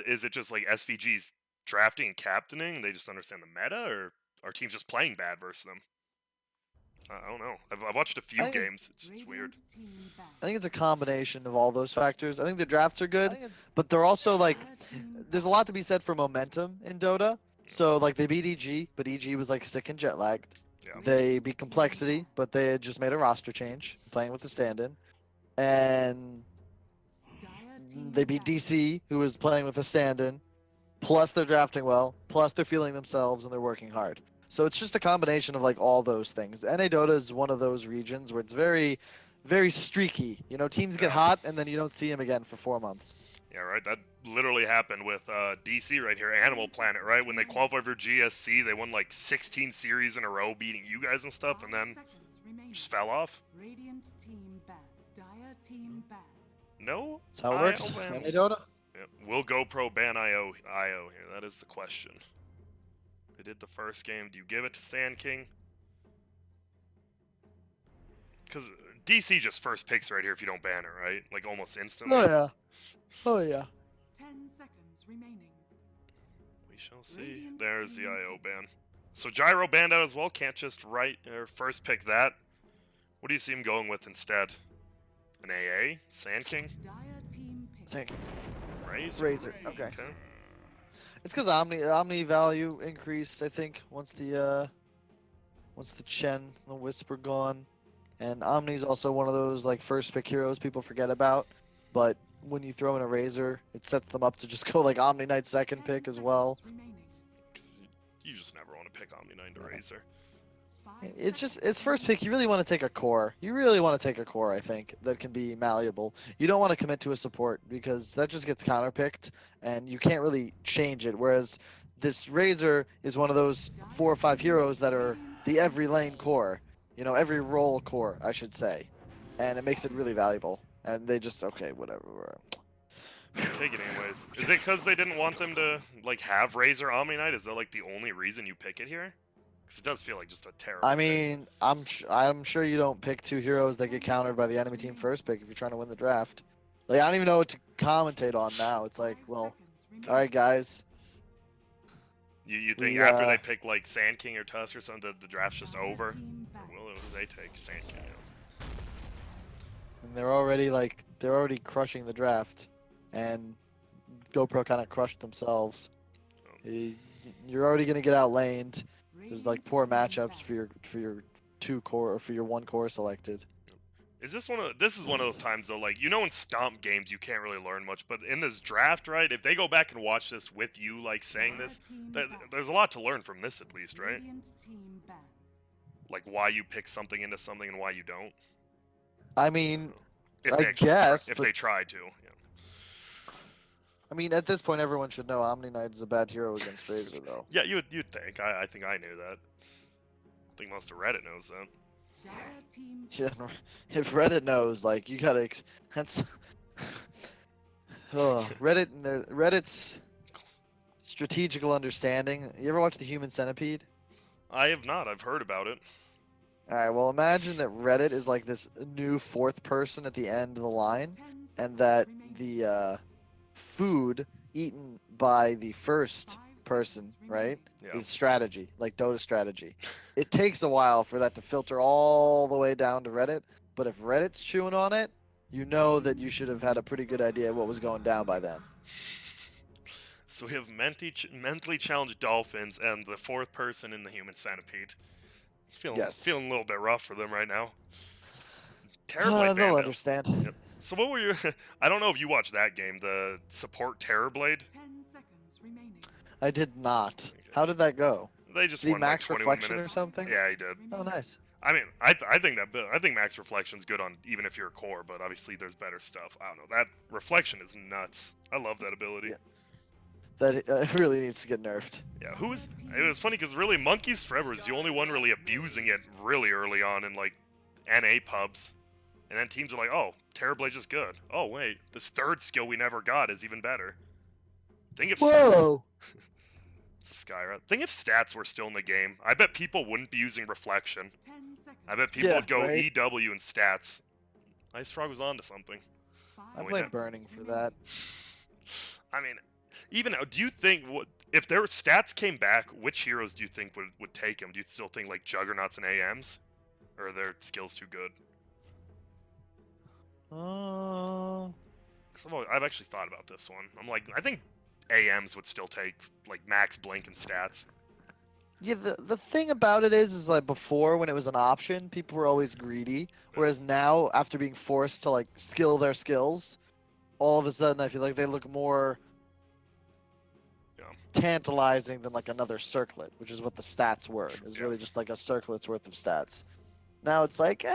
is it just like SVG's drafting and captaining, and they just understand the meta, or are teams just playing bad versus them? I don't know. I've watched a few games. It's just weird. I think it's a combination of all those factors. I think the drafts are good, but they're also like, there's a lot to be said for momentum in Dota. So like they beat EG, but EG was like sick and jet lagged. Yeah. They beat Complexity, but they had just made a roster change, playing with the stand-in, and they beat DC, who was playing with a stand-in. Plus they're drafting well. Plus they're feeling themselves and they're working hard. So it's just a combination of like all those things. NA Dota is one of those regions where it's very, very streaky. You know, teams get hot and then you don't see them again for 4 months. Yeah, right. That literally happened with DC right here, Animal Planet, right? When they qualified for GSC, they won like 16 series in a row, beating you guys and stuff, and then just fell off. No. That's how it works. NA Dota. Yeah. Will goPRO ban IO here? That is the question. They did the first game. Do you give it to Sand King? Because DC just first picks right here if you don't ban it, right? Like almost instantly. Oh yeah. Oh yeah. 10 seconds remaining. We shall see. There's the IO ban. So Gyro banned out as well. Can't just first pick that. What do you see him going with instead? An AA? Sand King? Sand King. Razor. Okay. It's because Omni value increased, I think, once the Chen, the Whisper gone, and Omni's also one of those like first pick heroes people forget about. But when you throw in a Razor, it sets them up to just go like Omni Knight second pick as well. You just never want to pick Omni Knight to Razor. It's first pick. You really want to take a core. You really want to take a core, I think, that can be malleable. You don't want to commit to a support because that just gets counterpicked and you can't really change it. Whereas this Razor is one of those 4 or 5 heroes that are the every lane core, you know, every role core, I should say, and it makes it really valuable. And they just whatever. Take it anyways. Is it because they didn't want them to like have Razor Omni Knight? Is that like the only reason you pick it here? It does feel like just a terrible pick. I'm sure you don't pick 2 heroes that get countered by the enemy team first pick if you're trying to win the draft. Like, I don't even know what to commentate on now. It's like, well, all right, guys. You think after they pick like Sand King or Tusk or something, the draft's just over? Well, they take Sand King. Yeah. And they're already crushing the draft, and goPRO kind of crushed themselves. You're already gonna get outlaned. There's like poor matchups for your 2 core or for your 1 core selected. This is one of those times though, like, you know, in stomp games you can't really learn much, but in this draft, right, if they go back and watch this with you like saying this, there's a lot to learn from this at least, right? Like why you pick something into something and why you don't. I mean, if they try to. Yeah. I mean, at this point, everyone should know Omni Knight is a bad hero against Razor, though. Yeah, you'd think. I think I knew that. I think most of Reddit knows that. Yeah, if Reddit knows, like, you gotta. That's. Reddit's strategical understanding. You ever watch The Human Centipede? I have not. I've heard about it. Alright, well, imagine that Reddit is like this new 4th person at the end of the line, and that the food eaten by the first person, right, is strategy, like Dota strategy. It takes a while for that to filter all the way down to Reddit, but if Reddit's chewing on it, you know that you should have had a pretty good idea of what was going down by then. So we have mentally challenged dolphins and the 4th person in the Human Centipede. Feeling a little bit rough for them right now. Terrorblade they'll understand. Yep. So what were you? I don't know if you watched that game, the support Terrorblade. 10 seconds remaining. I did not. Okay. How did that go? They just did won max like 21 reflection minutes. or something? Yeah, he did. Oh, nice. I mean, I think max reflection's good on even if you're a core, but obviously there's better stuff. I don't know. That reflection is nuts. I love that ability. Yeah. That really needs to get nerfed. Yeah, it was funny because really Monkeys Forever is the only one really abusing it really early on in like NA pubs. And then teams are like, oh, Terrorblade is good. Oh, wait, this 3rd skill we never got is even better. Think if Whoa! It's a Skyra. Think if stats were still in the game. I bet people wouldn't be using reflection. I bet people would go EW and stats. Ice Frog was onto something. I blame Burning for that. I mean, Even now, do you think if their stats came back, which heroes do you think would take him? Do you still think like Juggernauts and AMs, or are their skills too good? I've actually thought about this one. I'm like, I think AMs would still take like max blink and stats. Yeah, the thing about it is like before when it was an option, people were always greedy. Whereas now, after being forced to like skill their skills, all of a sudden I feel like they look more tantalizing than like another circlet, which is what the stats were. It was really just like a circlet's worth of stats. Now it's like,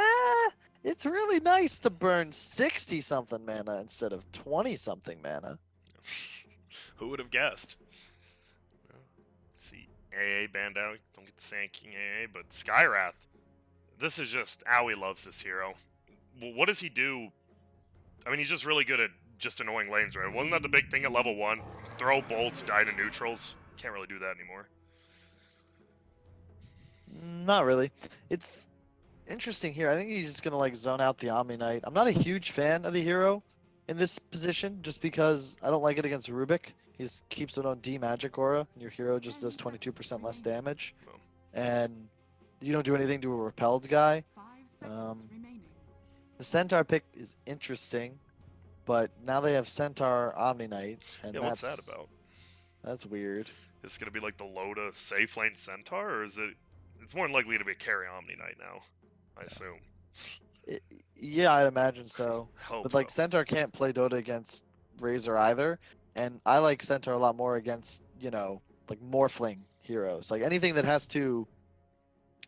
it's really nice to burn 60-something mana instead of 20-something mana. Who would have guessed? Let's see, AA banned out. Don't get the Sand King AA, but Skywrath. This is just Owie loves this hero. What does he do? I mean, he's just really good at just annoying lanes, right? Wasn't that the big thing at level 1? Throw bolts, die to neutrals. Can't really do that anymore. Not really. It's interesting here. I think he's just gonna like zone out the Omni Knight. I'm not a huge fan of the hero in this position, just because I don't like it against Rubik. He keeps it on D magic aura, and your hero just does 22% less damage, and you don't do anything to a repelled guy. The Centaur pick is interesting, but now they have Centaur Omni Knight, and what's that about? That's weird. Is this gonna be like the Loda safe lane Centaur, or is it? It's more than likely to be a carry Omni Knight now, I assume. Yeah, I'd imagine so. But like Centaur can't play Dota against Razor either, and I like Centaur a lot more against, you know, like Morphling heroes. Like anything that has to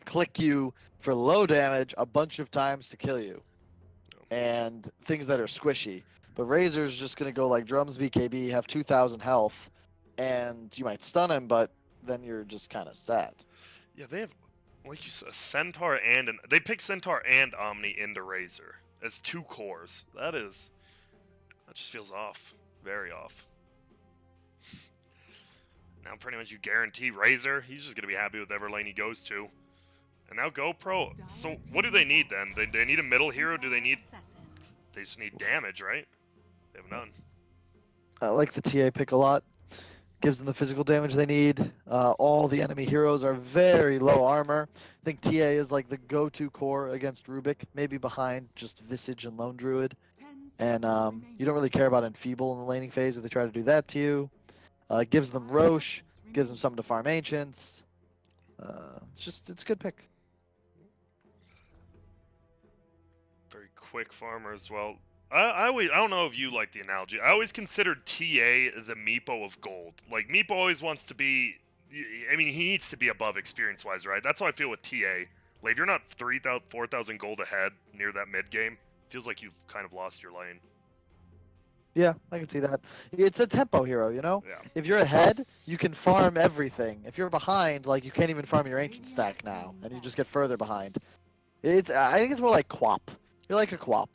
click you for low damage a bunch of times to kill you. And things that are squishy. But Razor's just gonna go like Drums BKB, have 2,000 health, and you might stun him, but then you're just kind of sad. Yeah, they have, like you said, a Centaur and they pick Centaur and Omni into Razor as 2 cores. That just feels off, very off. Now pretty much you guarantee Razor. He's just gonna be happy with whatever lane he goes to. And now goPRO. So what do they need then? They need a middle hero. They just need damage, right? They have none. I like the TA pick a lot. Gives them the physical damage they need. All the enemy heroes are very low armor. I think TA is like the go-to core against Rubik, maybe behind just Visage and Lone Druid. And you don't really care about Enfeeble in the laning phase if they try to do that to you. Gives them Roche, gives them something to farm Ancients. It's a good pick. Very quick farmer as well. I don't know if you like the analogy. I always considered TA the Meepo of gold. Like, Meepo always wants to be... I mean, he needs to be above experience-wise, right? That's how I feel with TA. Like, if you're not 3,000, 4,000 gold ahead near that mid-game, feels like you've kind of lost your lane. Yeah, I can see that. It's a tempo hero, you know? Yeah. If you're ahead, you can farm everything. If you're behind, like, you can't even farm your Ancient stack now, and you just get further behind. I think it's more like Quap. You're like a Quap.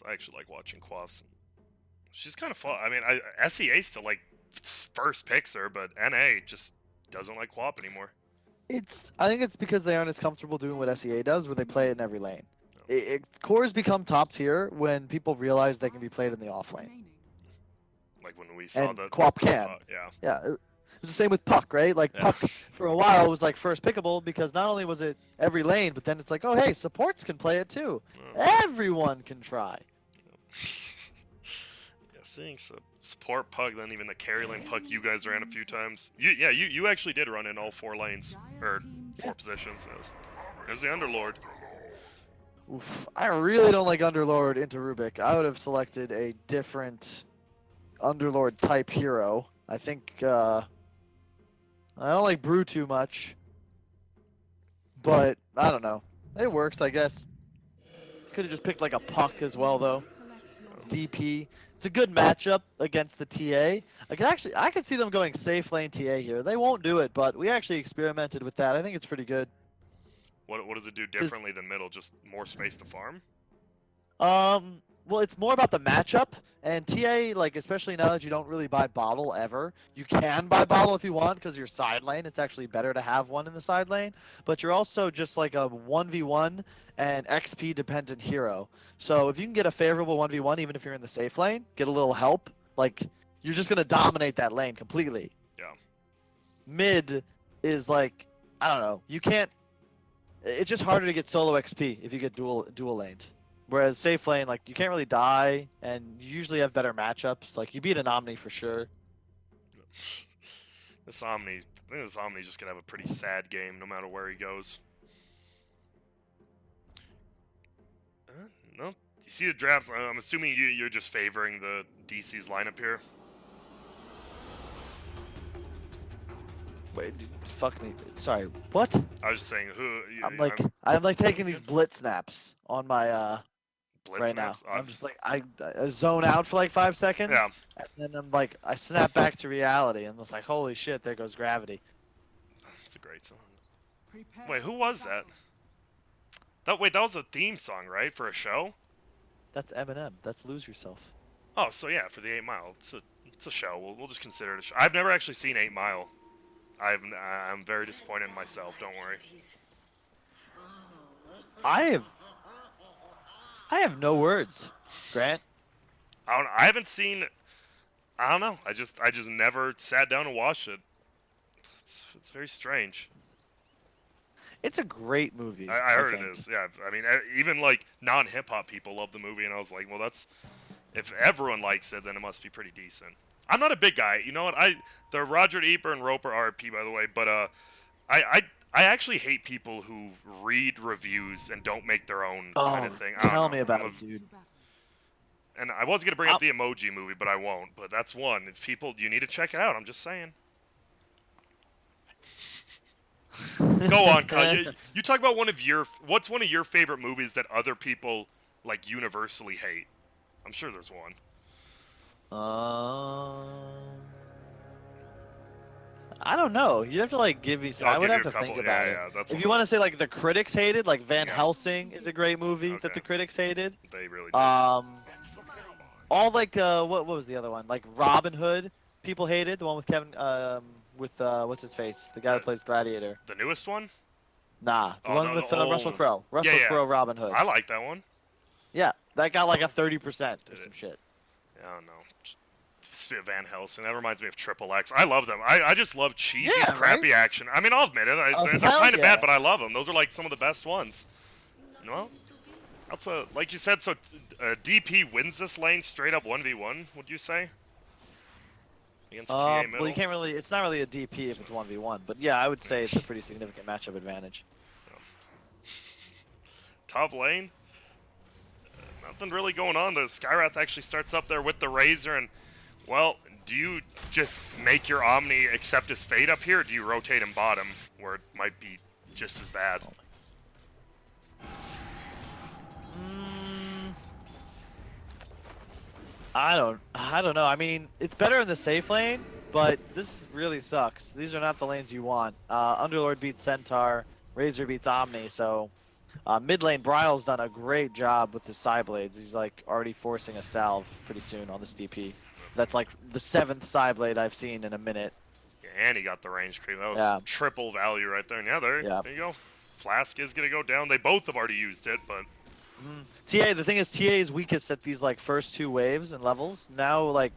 I actually like watching Quaffs. She's kind of fun. I mean, SEA still like first picks her, but NA just doesn't like Quap anymore. I think it's because they aren't as comfortable doing what SEA does, where they play it in every lane. Cores become top tier when people realize they can be played in the off lane. Like when we saw the Quap can. Yeah. It's the same with Puck, right? Like Puck for a while was like first pickable because not only was it every lane, but then it's like, oh hey, supports can play it too. Everyone can try. Yeah, seeing support Puck, then even the carry lane Puck you guys ran a few times. You actually did run in all 4 lanes or 4 positions as the Underlord. Oof, I really don't like Underlord into Rubik. I would have selected a different Underlord type hero. I think I don't like Brew too much, but I don't know. It works, I guess. Could have just picked like a Puck as well, though. DP. It's a good matchup against the TA. I could see them going safe lane TA here. They won't do it, but we actually experimented with that. I think it's pretty good. What does it do differently than middle? Just more space to farm? Well, it's more about the matchup. And TA, like, especially now that you don't really buy bottle ever, you can buy bottle if you want because you're side lane. It's actually better to have one in the side lane. But you're also just like a 1v1 and XP dependent hero. So if you can get a favorable 1v1, even if you're in the safe lane, get a little help, like, you're just going to dominate that lane completely. Yeah. Mid is like, I don't know. You can't. It's just harder to get solo XP if you get dual laned. Whereas safe lane, like you can't really die, and you usually have better matchups. Like you beat an Omni for sure. This Omni, I think this Omni's just gonna have a pretty sad game no matter where he goes. No, you see the drafts. I'm assuming you're just favoring the DC's lineup here. Wait, fuck me. Sorry, what? I was just saying who. I'm like taking these blitz snaps on my Blitz right snaps? now. I'm just like I zone out for like 5 seconds, Yeah. and then I'm like I snap back to reality, and it's like holy shit, there goes gravity. That's a great song. Prepare Wait, who was that? That was a theme song, right, for a show? That's Eminem. That's Lose Yourself. Oh, so yeah, for the 8 Mile, it's a show. We'll just consider it a show. I've never actually seen 8 Mile. I'm very disappointed in myself. Don't worry. I have no words, Grant. I haven't seen. I don't know. I just never sat down and watched it. It's very strange. It's a great movie. I heard think. it is. Yeah. I mean, even like non-hip hop people love the movie, and I was like, well, that's if everyone likes it, then it must be pretty decent. I'm not a big guy. You know what? The Roger Ebert and Roper RP, by the way, but I actually hate people who read reviews and don't make their own kind of thing. I don't Tell know. me about I'm it, dude. And I was gonna bring up the Emoji Movie, but I won't. But that's one. If people, you need to check it out. I'm just saying. Go on, Kyle. You talk about what's one of your favorite movies that other people like universally hate? I'm sure there's one. I don't know. You'd have to like give me some. I would have to think about it. That's if you want to say like the critics hated, like Van Yeah. Helsing is a great movie Okay. that the critics hated. They really did. All like what was the other one? Like Robin Hood, people hated the one with Kevin with what's his face, the guy that plays Gladiator. The newest one? Nah, the one with the Russell old- Crowe. Russell yeah. Crowe, Robin Hood. I like that one. Yeah, that got like a 30% or Did some it? shit. I don't know. Van Helsing. That reminds me of Triple X. I love them. I just love cheesy, Yeah, crappy action. I mean, I'll admit it. They're hell kind of yeah. bad, but I love them. Those are like some of the best ones. Well, that's like you said. So DP wins this lane straight up 1v1. Would you say? Against TA middle. Well, you can't really. It's not really a DP if it's 1v1, but yeah, I would say it's a pretty significant matchup advantage. Top lane. Nothing really going on. The Skywrath actually starts up there with the Razor, and well, do you just make your Omni accept his fate up here, or do you rotate him bottom, where it might be just as bad? I don't know. I mean, it's better in the safe lane, but this really sucks. These are not the lanes you want. Underlord beats Centaur, Razor beats Omni, so mid lane Bryle's done a great job with his side blades. He's like already forcing a salve pretty soon on this DP. That's like the 7th side blade I've seen in a minute. Yeah, and he got the range creep. That was triple value right there. And yeah, there you go. Flask is gonna go down. They both have already used it, but TA, the thing is, TA is weakest at these like first 2 waves and levels. Now like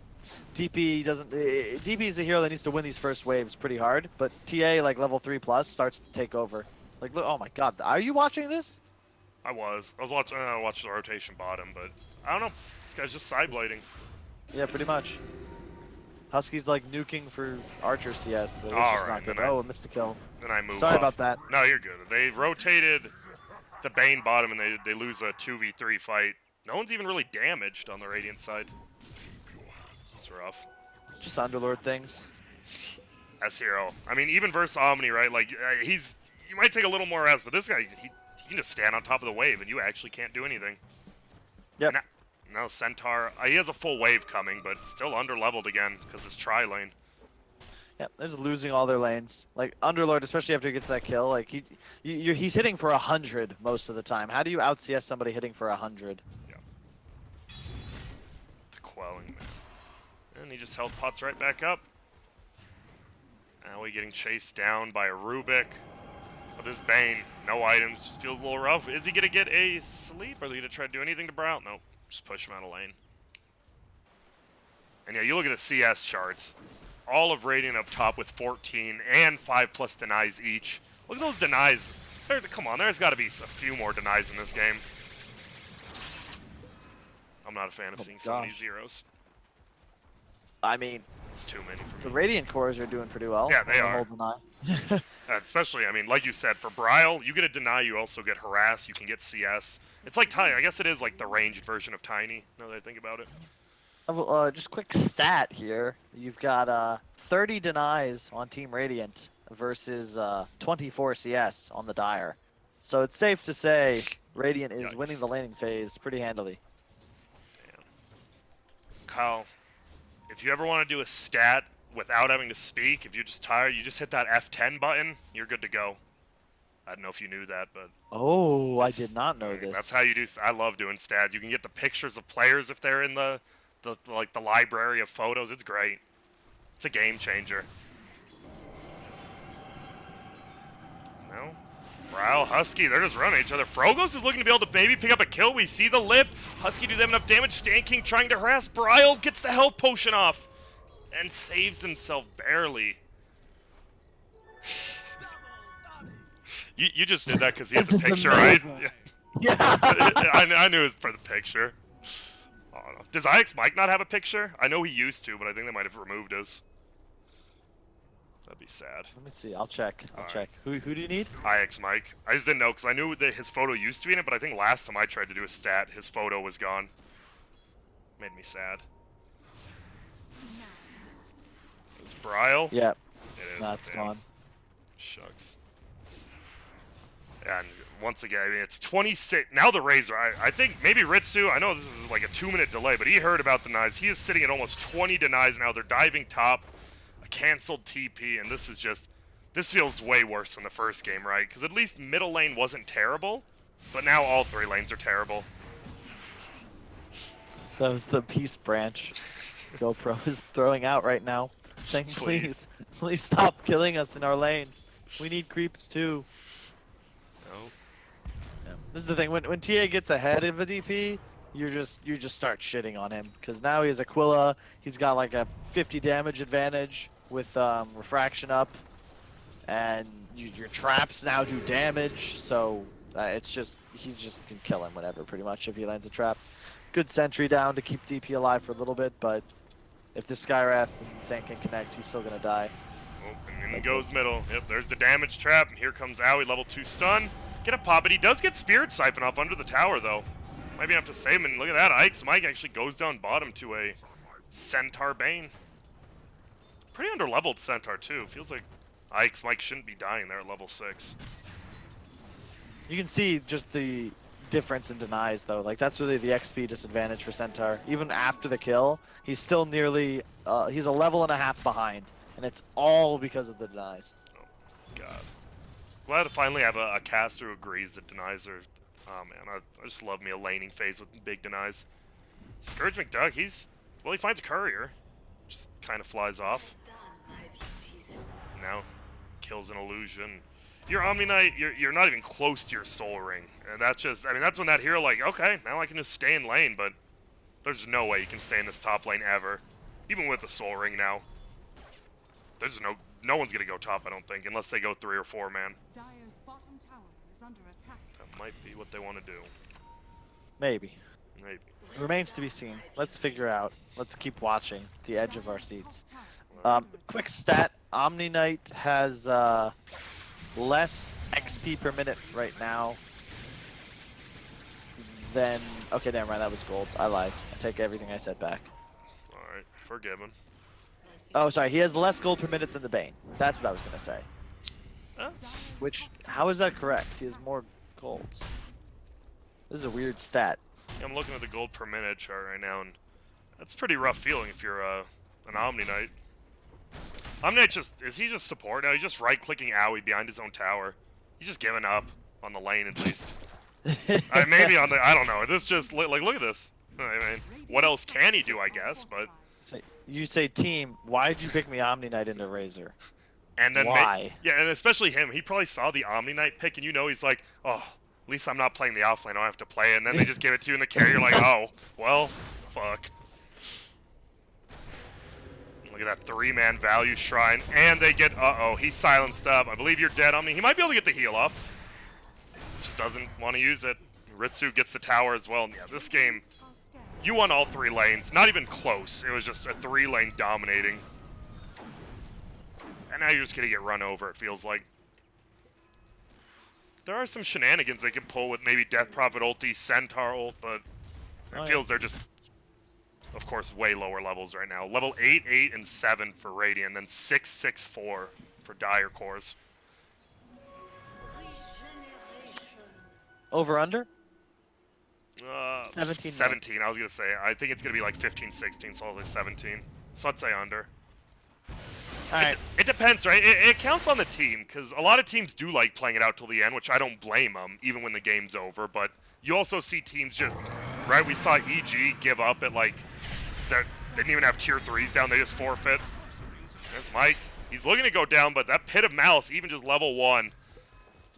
DP doesn't. DP is a hero that needs to win these first waves pretty hard, but TA like level 3+ starts to take over. Like, look, oh my God, are you watching this? I was watching. I watched the rotation bottom, but I don't know. This guy's just side blading. Yeah, pretty much. Husky's like nuking for Archer CS, so it's All just right, not good. then I Oh, missed a kill. Then I move. Sorry off. about that. No, you're good. They rotated the Bane bottom, and they lose a 2v3 fight. No one's even really damaged on the Radiant side. It's rough. Just Underlord things. S hero. I mean, even versus Omni, right? Like you might take a little more S, but this guy he can just stand on top of the wave, and you actually can't do anything. Yep. Now Centaur, he has a full wave coming, but still under-leveled again because it's tri-lane. Yeah, they're just losing all their lanes. Like Underlord, especially after he gets that kill, like he's hitting for 100 most of the time. How do you out CS somebody hitting for 100? Yeah. quelling that. And he just health pots right back up. Now we getting chased down by a Rubik. With his Bane, no items, just feels a little rough. Is he gonna get a sleep, or are they gonna try to do anything to Brow? Nope, just push him out of lane. And yeah, you look at the CS charts. All of Radiant up top with 14 and 5+ denies each. Look at those denies. Come on, there's got to be a few more denies in this game. I'm not a fan of seeing so many zeros. I mean, it's too many for me. The Radiant cores are doing pretty well. Yeah, they are. Deny. Especially, I mean, like you said, for Bryle, you get a deny, you also get harass, you can get CS. It's like Tiny. I guess it is like the ranged version of Tiny, now that I think about it. Just quick stat here. You've got 30 denies on Team Radiant versus 24 CS on the Dire. So it's safe to say Radiant is winning the laning phase pretty handily. Damn. Kyle, if you ever want to do a stat without having to speak, if you're just tired, you just hit that F10 button, you're good to go. I don't know if you knew that, but... Oh, I did not know this. That's how you do... I love doing stats. You can get the pictures of players if they're in the library of photos. It's great. It's a game changer. No. Brow, Husky, they're just running at each other. Frogos is looking to be able to maybe pick up a kill. We see the lift. Husky do them enough damage. Stan King trying to harass. Bryle gets the health potion off and saves himself barely. You just did that because he had the picture, right? Yeah. I knew it was for the picture. I don't know. Does IX Mike not have a picture? I know he used to, but I think they might have removed his. That'd be sad. Let me see. I'll check. I'll check. Who do you need? IX Mike. I just didn't know because I knew that his photo used to be in it, but I think last time I tried to do a stat, his photo was gone. Made me sad. It's Bryle? Yep. It is. That's gone. Shucks. And once again, I mean, it's 26. Now the Razor, I think maybe Ritsu, I know this is like a 2-minute delay, but he heard about the denies. He is sitting at almost 20 denies now. They're diving top, a canceled TP, and this is just, this feels way worse than the first game, right? Because at least middle lane wasn't terrible, but now all 3 lanes are terrible. That was the peace branch goPRO is throwing out right now, saying, please stop killing us in our lanes. We need creeps too. This is the thing, when TA gets ahead of a DP, you just start shitting on him, because now he has Aquila, he's got like a 50 damage advantage with refraction up, and your traps now do damage, so it's just, he just can kill him whenever pretty much if he lands a trap. Good sentry down to keep DP alive for a little bit, but if this Skywrath and Sand can connect, he's still gonna die. Oh, and in goes middle. Yep, there's the damage trap, and here comes Owie, level 2 stun. Get a pop, but he does get Spirit Siphon off under the tower, though. Might be enough to save him, and look at that. Ike's Mike actually goes down bottom to a Centaur Bane. Pretty under-leveled Centaur, too. Feels like Ike's Mike shouldn't be dying there at level 6. You can see just the difference in denies, though. Like, that's really the XP disadvantage for Centaur. Even after the kill, he's still nearly, he's a level and a half behind, and it's all because of the denies. Oh, God. Glad to finally have a caster who agrees that denies are... Oh, man, I just love me a laning phase with big denies. Scourge McDuck, he finds a courier. Just kind of flies off. Now, kills an illusion. Your Omni Knight, you're not even close to your Soul Ring. And that's just... I mean, that's when that hero, like, okay, now I can just stay in lane, but... There's no way you can stay in this top lane ever. Even with the Soul Ring now. There's no one's gonna go top, I don't think, unless they go 3 or 4 man. Dire's bottom tower is under attack. That might be what they want to do. Maybe. Maybe. Remains to be seen. Let's figure out. Let's keep watching the edge of our seats. Quick stat: Omni Knight has less XP per minute right now than. Okay, never mind. That was gold. I lied. I take everything I said back. All right, forgiven. Oh, sorry. He has less gold per minute than the Bane. That's what I was gonna say. That's... Which, how is that correct? He has more golds. This is a weird stat. I'm looking at the gold per minute chart right now, and that's a pretty rough feeling if you're an Omni Knight. Omni Knight is he just support now? He's just right-clicking Owie behind his own tower. He's just giving up on the lane at least. Maybe on the, I don't know. This just, like, look at this. I mean, what else can he do, I guess, but... You say team, why'd you pick me Omni Knight into Razor? And then Why? yeah, and especially him. He probably saw the Omni Knight pick, and you know he's like, oh, at least I'm not playing the offlane. I don't have to play it. And then they just give it to you in the carry. You're like, oh, well, fuck. Look at that 3-man value shrine. And they get, uh-oh, he's silenced up. I believe you're dead, Omni. He might be able to get the heal off. Just doesn't want to use it. Ritsu gets the tower as well. And yeah, this game, you won all 3 lanes. Not even close. It was just a 3-lane dominating. And now you're just going to get run over, it feels like. There are some shenanigans they can pull with maybe Death Prophet ulti, Centaur ult, but it feels they're just, of course, way lower levels right now. Level 8, 8, and 7 for Radiant, then 6, 6, 4 for Dire Cores. Over under? 17. 17, I was going to say. I think it's going to be like 15, 16, so I'll say 17. So I'd say under. Alright. It depends, right? It counts on the team, because a lot of teams do like playing it out till the end, which I don't blame them, even when the game's over. But you also see teams just, right? We saw EG give up at like, they didn't even have tier 3s down, they just forfeit. There's Mike. He's looking to go down, but that Pit of Malice, even just level 1,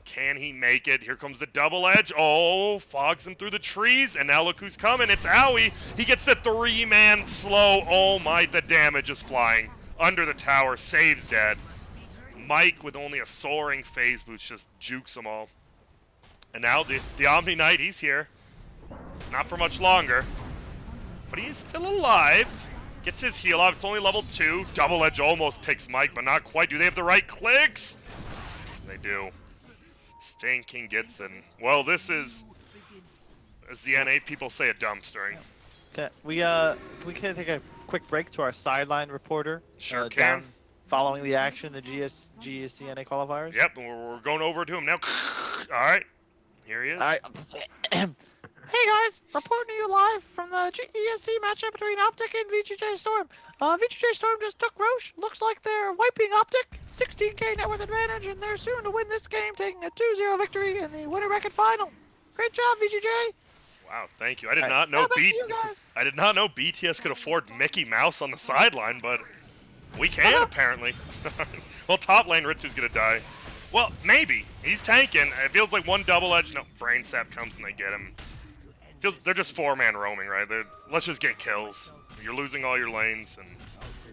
can he make it? Here comes the double edge. Oh, fogs him through the trees, and now look who's coming. It's Owie. He gets the 3-man slow. Oh my, the damage is flying. Under the tower, saves dead. Mike with only a soaring phase boots just jukes them all. And now the Omni Knight, he's here. Not for much longer. But he is still alive. Gets his heal off. It's only level 2. Double Edge almost picks Mike, but not quite. Do they have the right clicks? They do. Stinking Gitson. Well, this is, as the NA people say, a dumpstering. Okay, we can take a quick break to our sideline reporter. Sure can. Down following the action, the GSCNA qualifiers. Yep, we're going over to him now. All right, here he is. All right. Hey guys, reporting to you live from the GESC matchup between Optic and VGJ Storm. VGJ Storm just took Roche. Looks like they're wiping Optic. 16k net worth advantage, and they're soon to win this game, taking a 2-0 victory in the winner bracket final. Great job, VGJ. Wow, thank you. I did not know I did not know BTS could afford Mickey Mouse on the sideline, but we can apparently. Well, top lane Ritsu's gonna die. Well, maybe. He's tanking. It feels like one double edge. No, Brain Sap comes and they get him. They're just 4-man roaming, right? Let's just get kills. You're losing all your lanes, and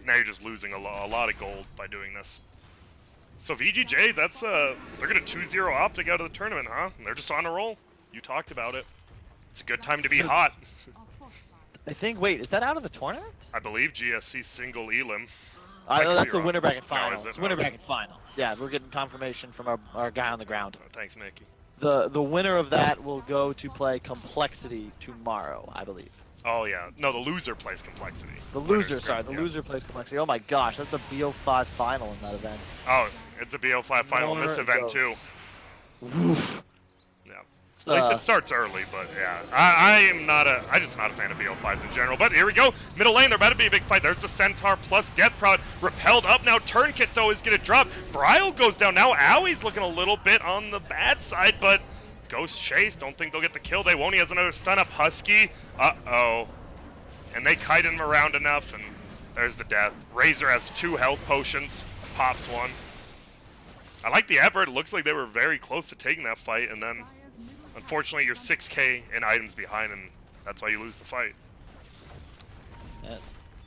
now you're just losing a lot of gold by doing this. So VGJ, that's they're gonna 2-0 Optic out of the tournament, huh? And they're just on a roll. You talked about it. It's a good time to be hot. I think. Wait, is that out of the tournament? I believe GSC single Elim. That's a winner bracket final. No, is it? It's winner bracket final. Yeah, we're getting confirmation from our guy on the ground. Thanks, Mickey. The winner of that will go to play Complexity tomorrow, I believe. Oh yeah, no, the loser plays Complexity. The loser plays Complexity. Oh my gosh, that's a BO5 final in that event. Oh, it's a BO5 final in this event too. Oof. Yeah. At least it starts early, but yeah. I'm just not a fan of BO5s in general. But here we go. Middle lane, there better be a big fight. There's the Centaur plus Death Prod. Repelled up now. Turnkit, though, is going to drop. Bryle goes down. Now Owie's looking a little bit on the bad side, but Ghost Chase, don't think they'll get the kill. They won't. He has another stun up. Husky. Uh-oh. And they kite him around enough, and there's the death. Razor has 2 health potions. Pops 1. I like the effort. It looks like they were very close to taking that fight, and then unfortunately, you're 6k in items behind, and that's why you lose the fight. Yeah.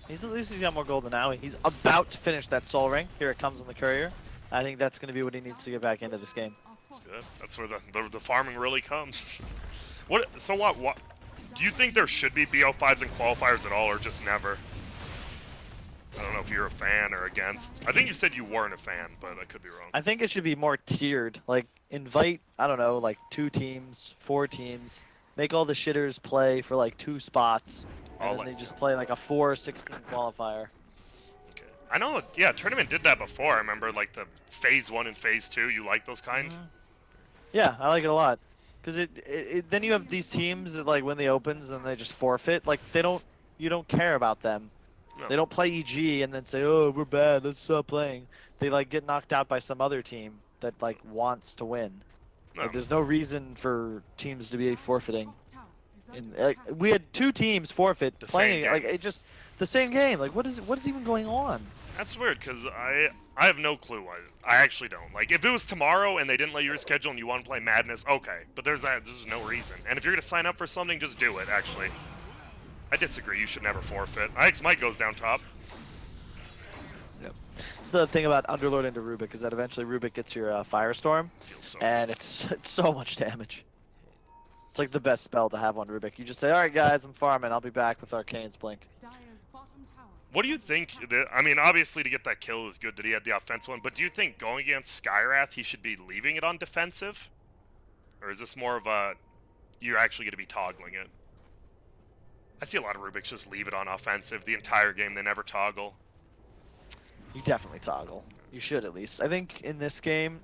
At least he's got more gold than now. He's about to finish that soul ring. Here it comes on the courier. I think that's going to be what he needs to get back into this game. That's good. That's where the farming really comes. What? Do you think there should be BO5s and qualifiers at all, or just never? I don't know if you're a fan or against. I think you said you weren't a fan, but I could be wrong. I think it should be more tiered. Like, invite, I don't know, like 2 teams, 4 teams. Make all the shitters play for like 2 spots. And then they just play like a 4-16 qualifier. Okay. I know, yeah, tournament did that before. I remember like the phase 1 and phase 2. You like those kind? Yeah, I like it a lot. Because then you have these teams that like when they opens and they just forfeit. Like you don't care about them. No. They don't play EG and then say, oh, we're bad, let's stop playing. They like get knocked out by some other team that like wants to win. No. Like, there's no reason for teams to be forfeiting. We had 2 teams forfeit The playing same like game. it just the same game. Like what is even going on? That's weird, because I have no clue why. I actually don't. Like, if it was tomorrow and they didn't let you reschedule and you want to play Madness, okay. But there's no reason. And if you're going to sign up for something, just do it, actually. I disagree. You should never forfeit. IX Mike goes down top. Yep. It's the thing about Underlord into Rubik is that eventually Rubik gets your Firestorm, Feels so and good. it's so much damage. It's like the best spell to have on Rubik. You just say, all right, guys, I'm farming. I'll be back with Arcane's Blink. Dire's bottom tower What do you think? I mean, obviously, to get that kill was good that he had the offensive one, but do you think going against Skywrath, he should be leaving it on defensive? Or is this more of a, you're actually going to be toggling it? I see a lot of Rubiks just leave it on offensive the entire game. They never toggle. You definitely toggle. You should at least. I think in this game,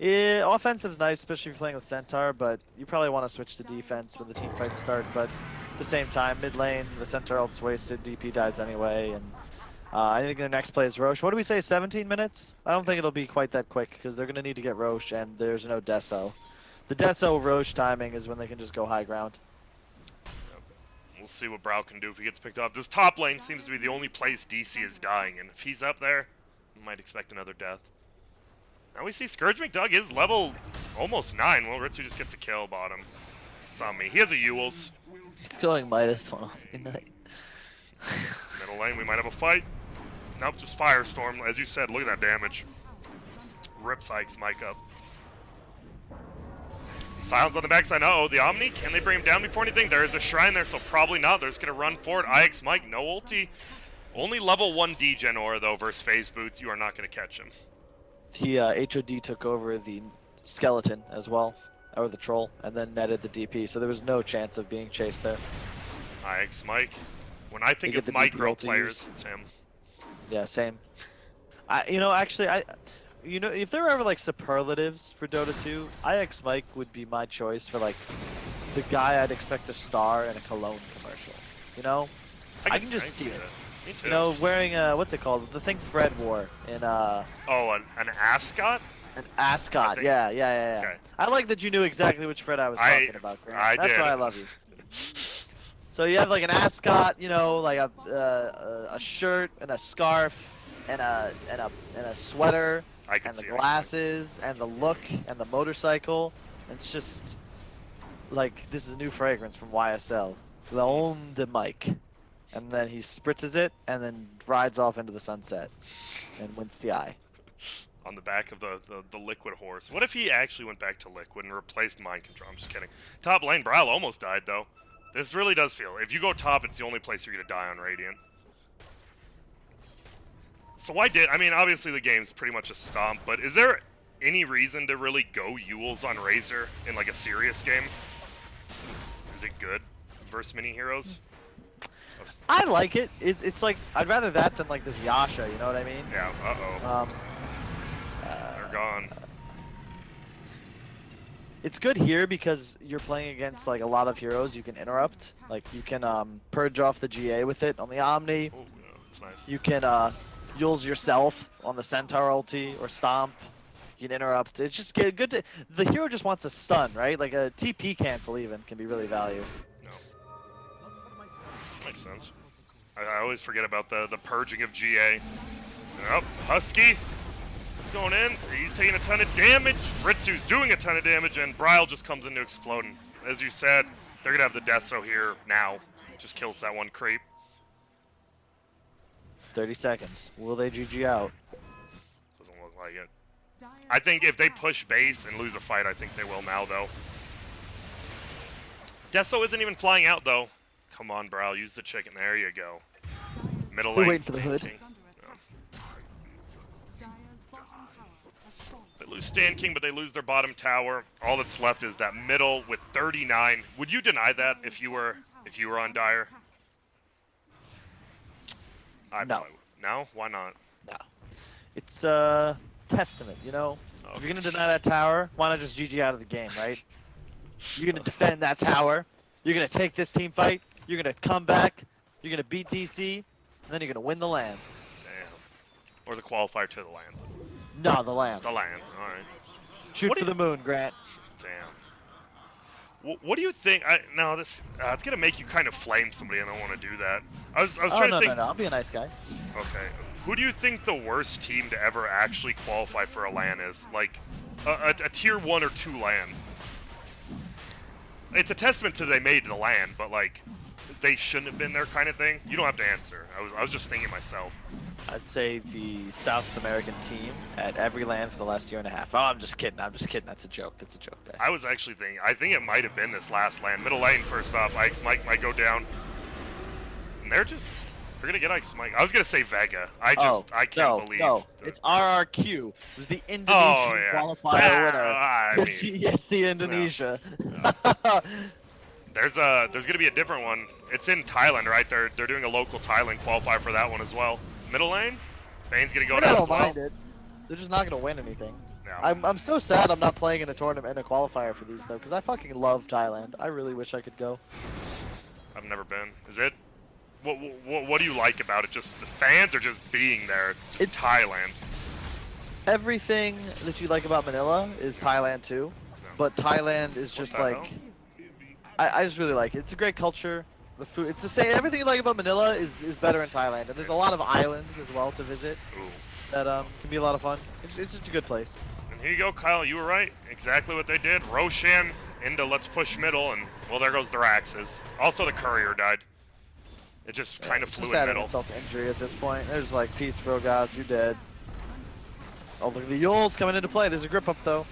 offensive's nice, especially if you're playing with Centaur, but you probably want to switch to defense when the team fights start. But at the same time, mid lane, the Centaur ult's wasted, DP dies anyway, and I think their next play is Roche. What do we say, 17 minutes? I don't think it'll be quite that quick, because they're going to need to get Roche, and there's no Deso. The Deso-Roche timing is when they can just go high ground. We'll see what Brow can do if he gets picked off. This top lane seems to be the only place DC is dying, and if he's up there, we might expect another death. Now we see Scourge McDuck is level almost 9. Well, Ritsu just gets a kill bottom. It's on me. He has a Yules. He's going Midas on Midnight. Middle lane, we might have a fight. Nope, just Firestorm. As you said, look at that damage. Rips Ike's Mike up. Silence on the backside. Uh-oh, the Omni. Can they bring him down before anything? There is a shrine there, so probably not. They're just going to run for it. IX Mike, no ulti. Only level 1 Degen Aura, though, versus Phase Boots. You are not going to catch him. He HOD took over the skeleton as well, or the troll, and then netted the DP, so there was no chance of being chased there. IX Mike. When I think They of get the micro DP ulti players, used. it's him. Yeah, same. If there were ever like superlatives for Dota 2, IX Mike would be my choice for like the guy I'd expect to star in a cologne commercial. You know, I can just see it. Me too. You know, wearing what's it called? The thing Fred wore in Oh, an ascot? an ascot. think- Yeah. Okay. I like that you knew exactly which Fred I was talking about, Grant. I That's did. why I love you. So you have like an ascot, you know, like a shirt and a scarf and a sweater I can and the see it. glasses and the look and the motorcycle. It's just like this is a new fragrance from YSL. L'Homme de Mike. And then he spritzes it and then rides off into the sunset and wins the eye. On the back of the liquid horse. What if he actually went back to liquid and replaced mind control? I'm just kidding. Top lane, Brawl almost died though. This really does feel. If you go top, it's the only place you're gonna die on Radiant. So I mean, obviously the game's pretty much a stomp, but is there any reason to really go Yules on Razor in like a serious game? Is it good versus mini heroes? I like it. It's like I'd rather that than like this Yasha. You know what I mean? Yeah. Uh-oh. They're gone. It's good here because you're playing against like a lot of heroes you can interrupt. Like you can purge off the GA with it on the Omni. Oh, yeah, that's nice. You can Yules yourself on the Centaur ulti or Stomp. You can interrupt. It's just good to. The hero just wants a stun, right? Like a TP cancel even can be really valuable. No. Makes sense. I always forget about the purging of GA. Oh, Husky going in. He's taking a ton of damage. Ritsu's doing a ton of damage, and Bryle just comes in to explode. And as you said, they're gonna have the Deso here now. Just kills that one creep. 30 seconds. Will they GG out? Doesn't look like it. I think if they push base and lose a fight, I think they will now, though. Deso isn't even flying out, though. Come on, Bryle, use the chicken. There you go. Middle We're lane. waiting for the hood. King. Dire's bottom tower has fallen. They lose Stand King, but they lose their bottom tower. All that's left is that middle with 39. Would you deny that if you were on Dire? I No. probably would. No? Why not? No. It's testament, you know? Oh, If you're gonna deny that tower, why not just GG out of the game, right? You're gonna defend that tower. You're gonna take this team fight. You're gonna come back. You're gonna beat DC, and then you're gonna win the land. Damn. Or the qualifier to the land. No, the land. The land. All right. Shoot What for do the moon, Grant. Damn. What do you think? No, this it's gonna make you kind of flame somebody. I don't want to do that. I was Oh, trying to no, think. no, no. I'll be a nice guy. Okay, who do you think the worst team to ever actually qualify for a LAN is? Like a tier 1 or 2 LAN. It's a testament to they made the LAN, but like they shouldn't have been there, kind of thing. You don't have to answer. I was just thinking myself. I'd say the South American team at every LAN for the last year and a half. Oh, I'm just kidding. I'm just kidding. That's a joke. It's a joke, guys. I was actually thinking. I think it might have been this last LAN. Middle lane, first off. Ike's Mike might go down. And they're gonna get Ike's Mike. I was gonna say Vega. I can't believe. No, it's RRQ. It was the Indonesian qualifier winner. I for mean, GSC Indonesia. no. There's gonna be a different one. It's in Thailand, right? They're doing a local Thailand qualifier for that one as well. Middle lane, Bane's gonna go I down don't as well. mind it. They're just not gonna win anything. No. I'm so sad I'm not playing in a tournament in a qualifier for these though, because I fucking love Thailand. I really wish I could go. I've never been. Is it? What do you like about it? Just the fans or just being there? Just It's- Thailand. Everything that you like about Manila is Thailand too, but Thailand is just the like hell? I just really like it. It's a great culture. The food, it's the same. Everything you like about Manila is better in Thailand, and there's a lot of islands as well to visit Ooh. that can be a lot of fun. It's just a good place. And here you go, Kyle. You were right. Exactly what they did. Roshan into let's push middle, and well, there goes the Raxes. Also, the courier died. It just kind of It's flew just in adding middle. insult to injury at this point. There's like, peace, bro, guys, you're dead. Oh, look at the Yules coming into play. There's a grip up though.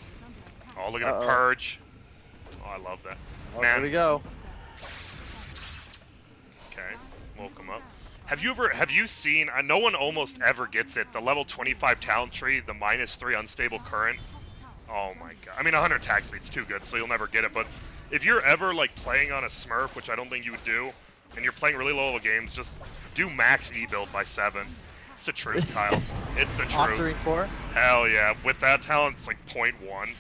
Oh, look at the purge. Oh, I love that. Oh, Man. here we go. Okay, welcome up. Have you seen? No one almost ever gets it. The level 25 talent tree, the -3 unstable current. Oh my god. I mean, 100 attack speed's too good, so you'll never get it. But if you're ever like playing on a Smurf, which I don't think you would do, and you're playing really low level games, just do max E build by 7. It's the truth, Kyle. It's the truth. Octarine core. Hell yeah. With that talent, it's like 0.1.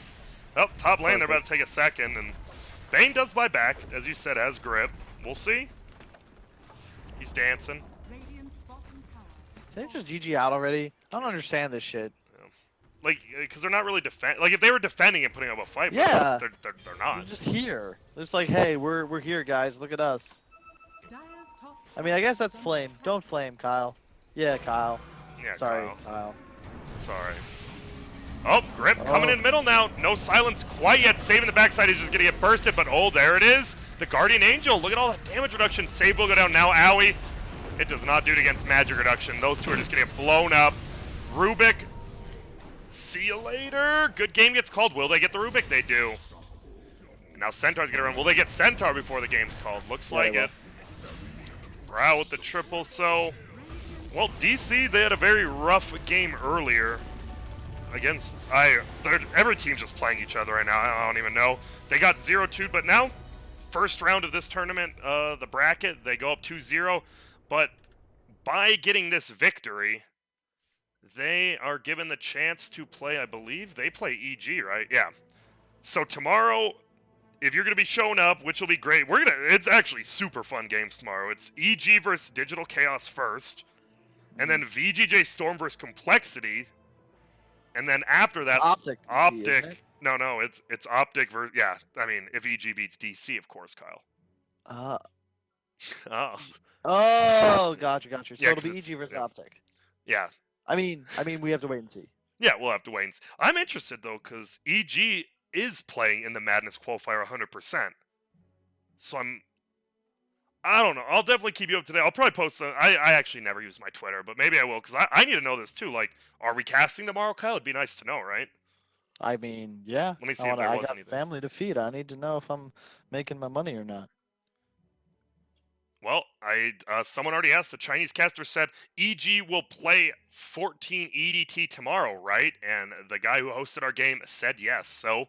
Oh, top lane, they're about to take a second, and Bane does buy back, as you said, has grip. We'll see. He's dancing. Radiant's bottom tower is They just GG out already. I don't understand this shit. Like, because they're not really defend. Like, if they were defending and putting up a fight, Yeah. but they're They're not. just here. They're just like, hey, we're here, guys. Look at us. Dire's top I mean, I guess that's flame. Don't flame, Kyle. Yeah, Kyle. Yeah, Sorry, Kyle. Kyle. Sorry. Oh, grip coming in middle now. No silence quite yet. Saving the backside is just gonna get bursted, but oh, there it is. The Guardian Angel. Look at all that damage reduction. Save will go down now. Owie. It does not do it against magic reduction. Those two are just gonna get blown up. Rubik. See you later. Good game gets called. Will they get the Rubik? They do. Now Centaur's gonna run. Will they get Centaur before the game's called? Looks Yeah, like they will. it. Brow with the triple. So, well, DC, they had a very rough game earlier against every team's just playing each other right now. I don't even know. They got 0-2, but now first round of this tournament, the bracket, they go up 2-0, but by getting this victory, they are given the chance to play, I believe they play EG, right? Yeah. So tomorrow, if you're going to be showing up, which will be great, it's actually super fun games tomorrow. It's EG versus Digital Chaos first, and then VGJ Storm versus Complexity. And then after that, Optic. Optic. Isn't it? No, it's Optic versus. Yeah, I mean, if EG beats DC, of course, Kyle. Oh, Oh, gotcha. So Yeah, it'll 'cause be it's- EG versus yeah. Optic. yeah, I mean, we have to wait and see. yeah. We'll have to wait. I'm interested though, because EG is playing in the Madness qualifier 100%. So I don't know. I'll definitely keep you up to date. I'll probably post. I actually never use my Twitter, but maybe I will, because I need to know this too. Like, are we casting tomorrow, Kyle? It'd be nice to know, right? I mean, yeah. Let me see if there I was got anything. family to feed. I need to know if I'm making my money or not. Well, someone already asked. The Chinese caster said EG will play 14 EDT tomorrow, right? And the guy who hosted our game said yes. So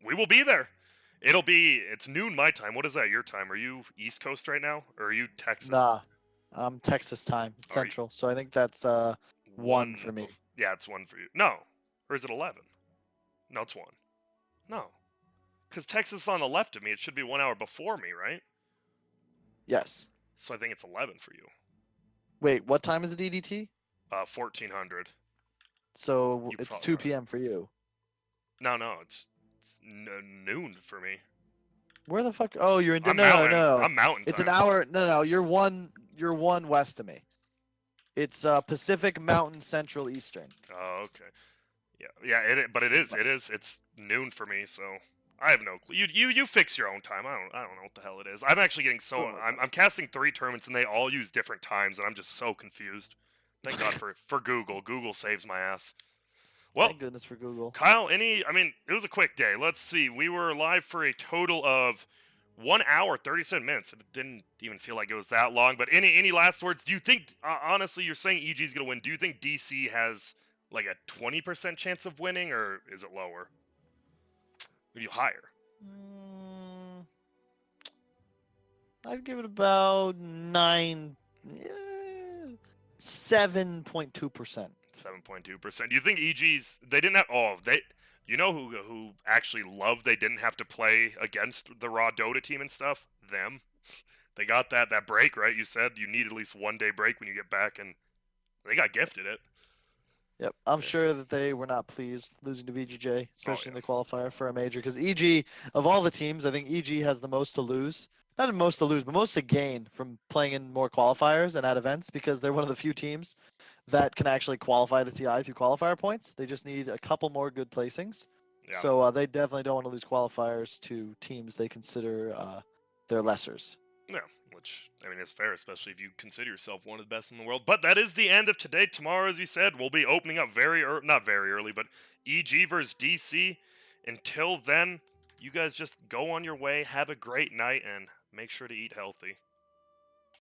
we will be there. It's noon my time. What is that your time? Are you East Coast right now, or are you Texas? Nah, I'm Texas time, Are you- Central. So I think that's 1 for me. Yeah, it's 1 for you. No, or is it 11? No, it's 1. No, because Texas is on the left of me. It should be 1 hour before me, right? Yes. So I think it's 11 for you. Wait, what time is it EDT? 1400. So You it's probably 2 right. p.m. for you. No, it's noon for me. Where the fuck? Oh, you're in. I'm No, mountain. no. I'm mountain It's time. an hour. No. You're one west of me. It's Pacific Mountain Central Eastern. Oh, okay. Yeah. But it is. It's noon for me, so I have no clue. You fix your own time. I don't know what the hell it is. I'm actually getting so. Oh my I'm casting 3 tournaments and they all use different times, and I'm just so confused. Thank God for Google. Google saves my ass. Well, Thank goodness for Google. Kyle, I mean, it was a quick day. Let's see. We were live for a total of 1 hour, 37 minutes. It didn't even feel like it was that long. But any last words? Do you think, honestly, you're saying EG's going to win. Do you think DC has like a 20% chance of winning, or is it lower? Or do you higher? I'd give it about 7.2%. 7.2%. Do you think EG's, they didn't have, you know who actually loved they didn't have to play against the raw Dota team and stuff? Them. They got that break, right? You said you need at least 1 day break when you get back, and they got gifted it. Yep, I'm sure that they were not pleased losing to VGJ, especially in yeah. the qualifier for a major. Because EG, of all the teams, I think EG has the most to lose. Not most to lose, but most to gain from playing in more qualifiers and at events, because they're one of the few teams that can actually qualify to TI through qualifier points. They just need a couple more good placings. Yeah. So they definitely don't want to lose qualifiers to teams they consider their lessers. Yeah, which, I mean, is fair, especially if you consider yourself one of the best in the world. But that is the end of today. Tomorrow, as we said, we'll be opening up not very early, but EG versus DC. Until then, you guys just go on your way, have a great night, and make sure to eat healthy.